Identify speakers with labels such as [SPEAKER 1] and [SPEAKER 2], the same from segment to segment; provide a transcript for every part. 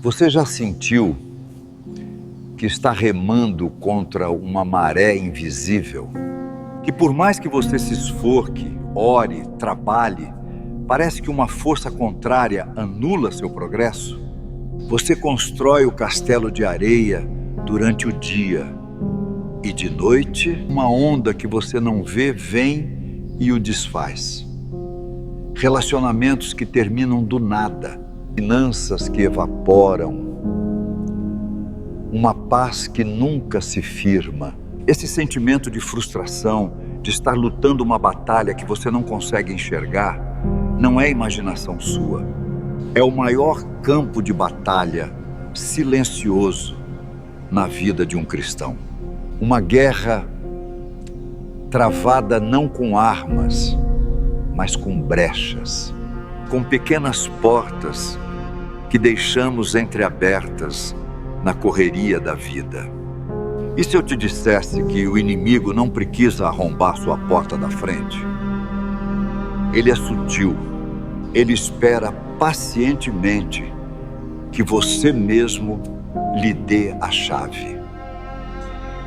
[SPEAKER 1] Você já sentiu que está remando contra uma maré invisível? Que por mais que você se esforce, ore, trabalhe, parece que uma força contrária anula seu progresso? Você constrói o castelo de areia durante o dia e de noite uma onda que você não vê vem e o desfaz. Relacionamentos que terminam do nada, finanças que evaporam, uma paz que nunca se firma. Esse sentimento de frustração, de estar lutando uma batalha que você não consegue enxergar, não é imaginação sua. É o maior campo de batalha silencioso na vida de um cristão. Uma guerra travada não com armas, mas com brechas, com pequenas portas que deixamos entreabertas na correria da vida. E se eu te dissesse que o inimigo não precisa arrombar sua porta da frente? Ele é sutil, ele espera pacientemente que você mesmo lhe dê a chave.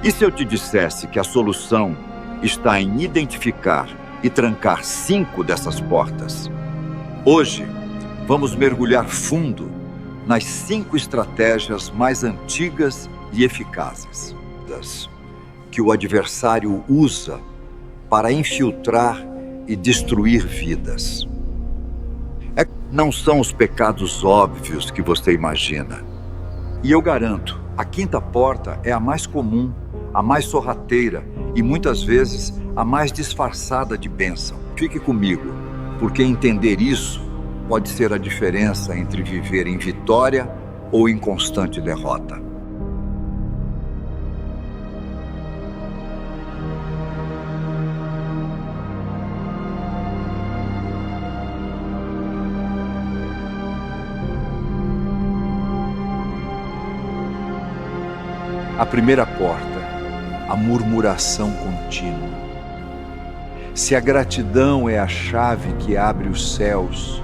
[SPEAKER 1] E se eu te dissesse que a solução está em identificar e trancar 5 dessas portas? Hoje, vamos mergulhar fundo nas 5 estratégias mais antigas e eficazes que o adversário usa para infiltrar e destruir vidas. Não são os pecados óbvios que você imagina. E eu garanto, a 5ª porta é a mais comum, a mais sorrateira e muitas vezes a mais disfarçada de bênção. Fique comigo, porque entender isso pode ser a diferença entre viver em vitória ou em constante derrota. A primeira porta, a murmuração contínua. Se a gratidão é a chave que abre os céus,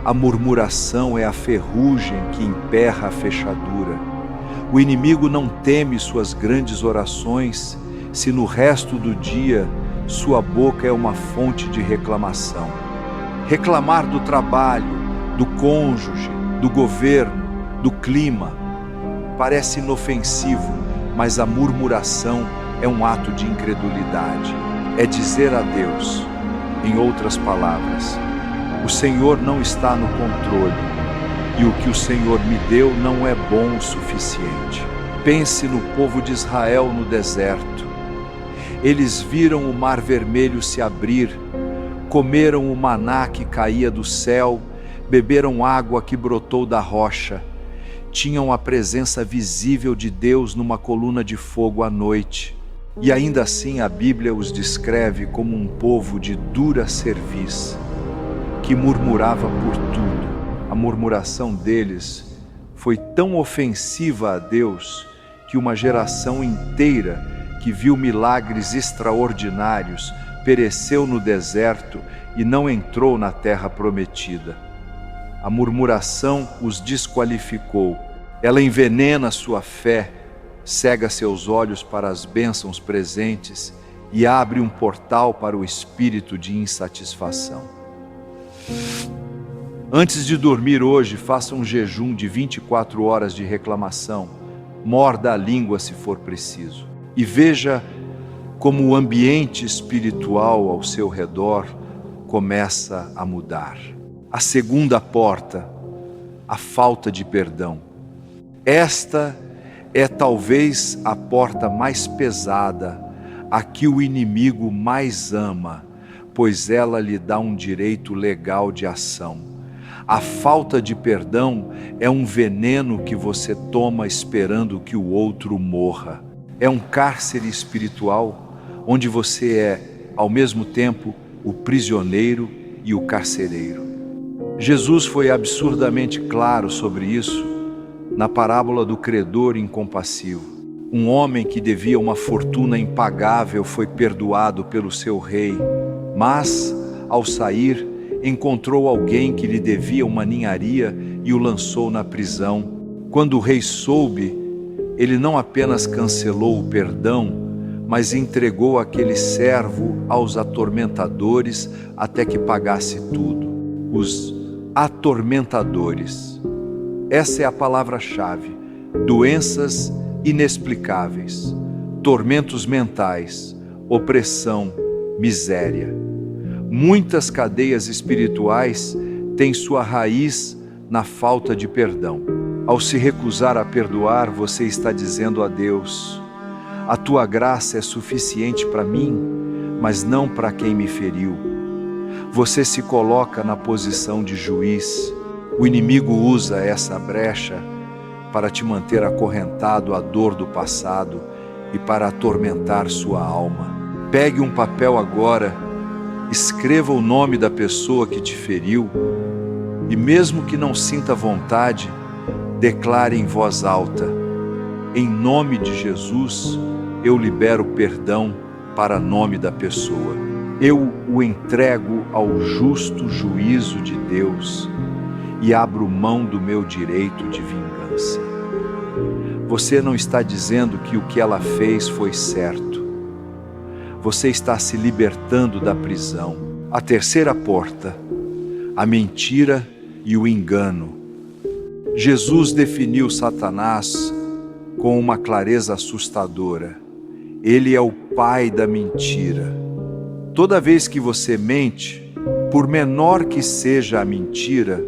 [SPEAKER 1] a murmuração é a ferrugem que emperra a fechadura. O inimigo não teme suas grandes orações, se no resto do dia sua boca é uma fonte de reclamação. Reclamar do trabalho, do cônjuge, do governo, do clima, parece inofensivo, mas a murmuração é um ato de incredulidade. É dizer a Deus, em outras palavras, o Senhor não está no controle e o que o Senhor me deu não é bom o suficiente. Pense no povo de Israel no deserto. Eles viram o Mar Vermelho se abrir, comeram o maná que caía do céu, beberam água que brotou da rocha. Tinham a presença visível de Deus numa coluna de fogo à noite. E ainda assim a Bíblia os descreve como um povo de dura cerviz, que murmurava por tudo. A murmuração deles foi tão ofensiva a Deus que uma geração inteira que viu milagres extraordinários pereceu no deserto e não entrou na terra prometida. A murmuração os desqualificou. Ela envenena sua fé, cega seus olhos para as bênçãos presentes e abre um portal para o espírito de insatisfação. Antes de dormir hoje, faça um jejum de 24 horas de reclamação. Morda a língua se for preciso. E veja como o ambiente espiritual ao seu redor começa a mudar. A segunda porta, a falta de perdão. Esta é talvez a porta mais pesada, a que o inimigo mais ama, pois ela lhe dá um direito legal de ação. A falta de perdão é um veneno que você toma esperando que o outro morra. É um cárcere espiritual, onde você é, ao mesmo tempo, o prisioneiro e o carcereiro. Jesus foi absurdamente claro sobre isso na parábola do credor incompassivo. Um homem que devia uma fortuna impagável foi perdoado pelo seu rei, mas, ao sair, encontrou alguém que lhe devia uma ninharia e o lançou na prisão. Quando o rei soube, ele não apenas cancelou o perdão, mas entregou aquele servo aos atormentadores até que pagasse tudo. Os atormentadores. Essa é a palavra-chave. Doenças inexplicáveis, tormentos mentais, opressão, miséria. Muitas cadeias espirituais têm sua raiz na falta de perdão. Ao se recusar a perdoar, você está dizendo a Deus: a tua graça é suficiente para mim, mas não para quem me feriu. Você se coloca na posição de juiz. O inimigo usa essa brecha para te manter acorrentado à dor do passado e para atormentar sua alma. Pegue um papel agora, escreva o nome da pessoa que te feriu e, mesmo que não sinta vontade, declare em voz alta: em nome de Jesus, eu libero perdão para nome da pessoa. Eu o entrego ao justo juízo de Deus e abro mão do meu direito de vingança. Você não está dizendo que o que ela fez foi certo. Você está se libertando da prisão. A terceira porta, a mentira e o engano. Jesus definiu Satanás com uma clareza assustadora. Ele é o pai da mentira. Toda vez que você mente, por menor que seja a mentira,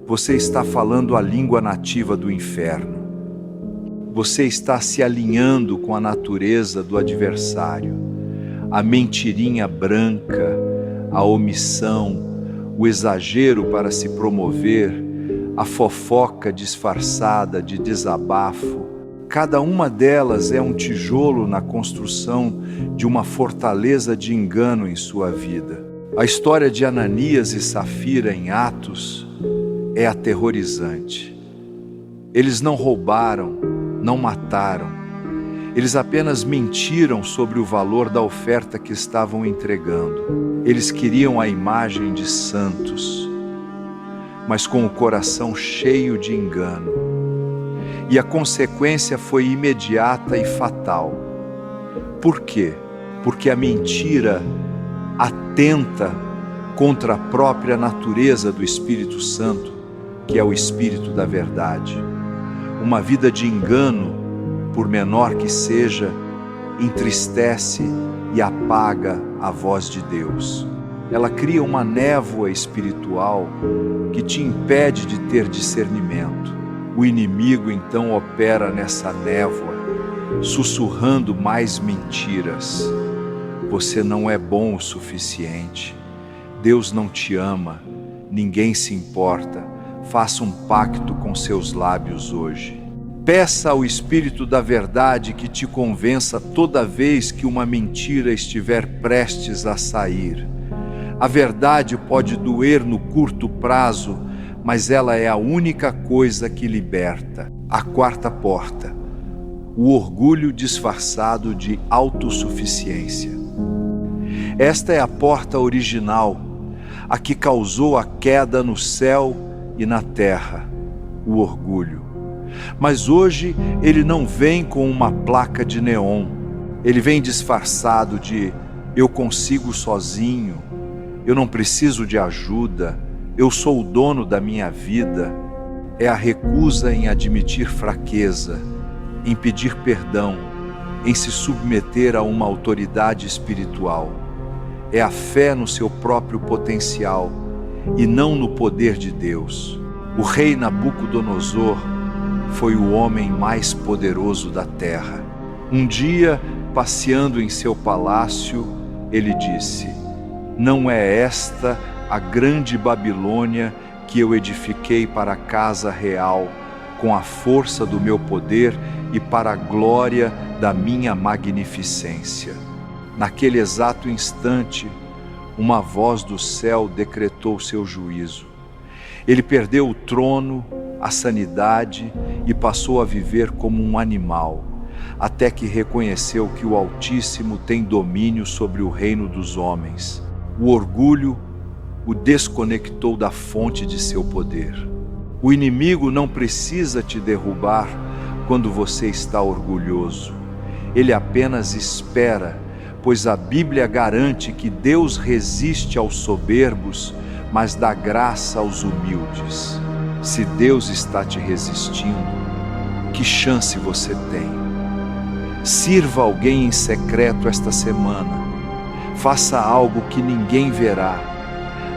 [SPEAKER 1] você está falando a língua nativa do inferno. Você está se alinhando com a natureza do adversário. A mentirinha branca, a omissão, o exagero para se promover, a fofoca disfarçada de desabafo. Cada uma delas é um tijolo na construção de uma fortaleza de engano em sua vida. A história de Ananias e Safira em Atos é aterrorizante. Eles não roubaram, não mataram. Eles apenas mentiram sobre o valor da oferta que estavam entregando. Eles queriam a imagem de santos, mas com o coração cheio de engano. E a consequência foi imediata e fatal. Por quê? Porque a mentira atenta contra a própria natureza do Espírito Santo, que é o Espírito da verdade. Uma vida de engano, por menor que seja, entristece e apaga a voz de Deus. Ela cria uma névoa espiritual que te impede de ter discernimento. O inimigo então opera nessa névoa, sussurrando mais mentiras. Você não é bom o suficiente. Deus não te ama. Ninguém se importa. Faça um pacto com seus lábios hoje. Peça ao Espírito da verdade que te convença toda vez que uma mentira estiver prestes a sair. A verdade pode doer no curto prazo, mas ela é a única coisa que liberta. A quarta porta, o orgulho disfarçado de autossuficiência. Esta é a porta original, a que causou a queda no céu e na terra, o orgulho. Mas hoje ele não vem com uma placa de neon, ele vem disfarçado de eu consigo sozinho, eu não preciso de ajuda, eu sou o dono da minha vida. É a recusa em admitir fraqueza, em pedir perdão, em se submeter a uma autoridade espiritual. É a fé no seu próprio potencial e não no poder de Deus. O rei Nabucodonosor foi o homem mais poderoso da terra. Um dia, passeando em seu palácio, ele disse: não é esta a grande Babilônia que eu edifiquei para a casa real, com a força do meu poder e para a glória da minha magnificência. Naquele exato instante, uma voz do céu decretou seu juízo. Ele perdeu o trono, a sanidade e passou a viver como um animal, até que reconheceu que o Altíssimo tem domínio sobre o reino dos homens. O orgulho o desconectou da fonte de seu poder. O inimigo não precisa te derrubar quando você está orgulhoso. Ele apenas espera, pois a Bíblia garante que Deus resiste aos soberbos, mas dá graça aos humildes. Se Deus está te resistindo, que chance você tem? Sirva alguém em secreto esta semana. Faça algo que ninguém verá,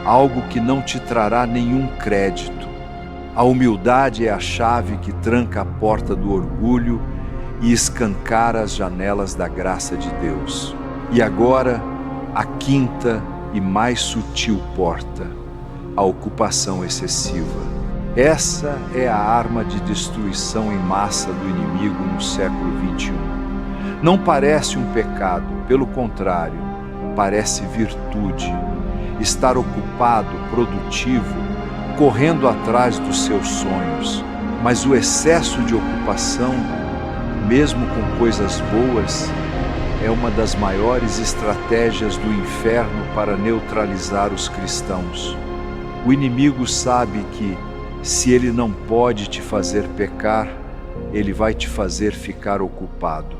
[SPEAKER 1] algo que não te trará nenhum crédito. A humildade é a chave que tranca a porta do orgulho e escancara as janelas da graça de Deus. E agora, a quinta e mais sutil porta, a ocupação excessiva. Essa é a arma de destruição em massa do inimigo no século XXI. Não parece um pecado, pelo contrário, parece virtude. Estar ocupado, produtivo, correndo atrás dos seus sonhos. Mas o excesso de ocupação, mesmo com coisas boas, é uma das maiores estratégias do inferno para neutralizar os cristãos. O inimigo sabe que, se ele não pode te fazer pecar, ele vai te fazer ficar ocupado.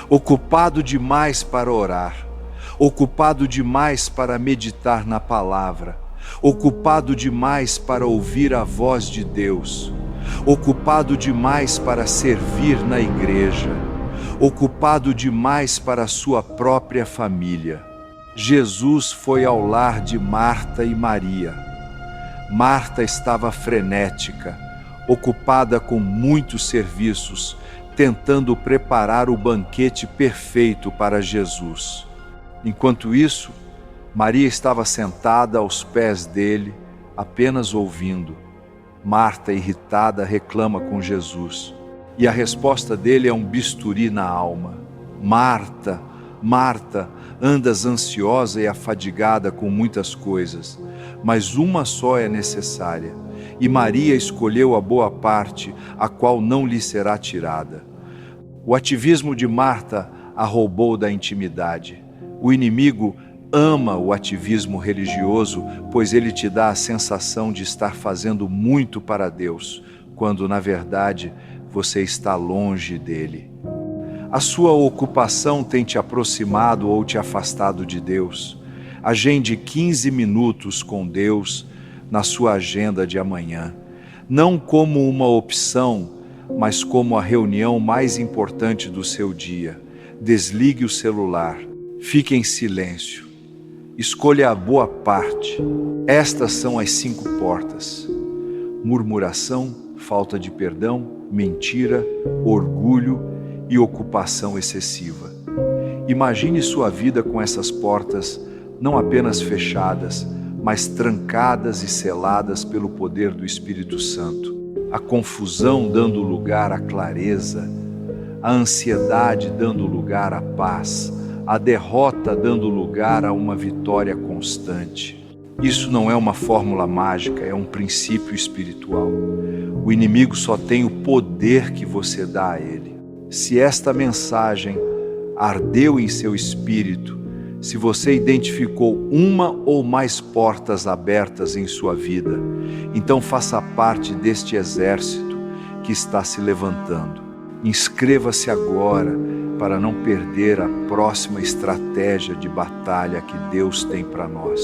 [SPEAKER 1] Ocupado demais para orar, ocupado demais para meditar na palavra, ocupado demais para ouvir a voz de Deus, ocupado demais para servir na igreja, ocupado demais para a sua própria família. Jesus foi ao lar de Marta e Maria. Marta estava frenética, ocupada com muitos serviços, tentando preparar o banquete perfeito para Jesus. Enquanto isso, Maria estava sentada aos pés dele, apenas ouvindo. Marta, irritada, reclama com Jesus. E a resposta dele é um bisturi na alma. Marta, Marta, andas ansiosa e afadigada com muitas coisas, mas uma só é necessária. E Maria escolheu a boa parte, a qual não lhe será tirada. O ativismo de Marta a roubou da intimidade. O inimigo ama o ativismo religioso, pois ele te dá a sensação de estar fazendo muito para Deus, quando na verdade você está longe dele. A sua ocupação tem te aproximado ou te afastado de Deus. Agende 15 minutos com Deus na sua agenda de amanhã, não como uma opção, mas como a reunião mais importante do seu dia. Desligue o celular, fique em silêncio, escolha a boa parte. Estas são as 5 portas: murmuração, falta de perdão, mentira, orgulho e ocupação excessiva. Imagine sua vida com essas portas não apenas fechadas, mas trancadas e seladas pelo poder do Espírito Santo. A confusão dando lugar à clareza, a ansiedade dando lugar à paz, a derrota dando lugar a uma vitória constante. Isso não é uma fórmula mágica, é um princípio espiritual. O inimigo só tem o poder que você dá a ele. Se esta mensagem ardeu em seu espírito, se você identificou uma ou mais portas abertas em sua vida, então faça parte deste exército que está se levantando. Inscreva-se agora para não perder a próxima estratégia de batalha que Deus tem para nós.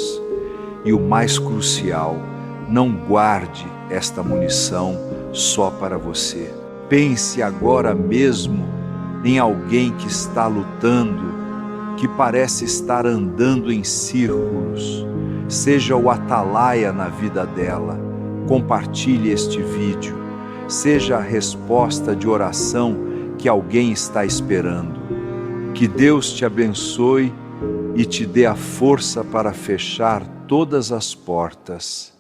[SPEAKER 1] E o mais crucial, não guarde esta munição só para você. Pense agora mesmo em alguém que está lutando, que parece estar andando em círculos. Seja o atalaia na vida dela. Compartilhe este vídeo. Seja a resposta de oração que alguém está esperando. Que Deus te abençoe e te dê a força para fechar todas as portas.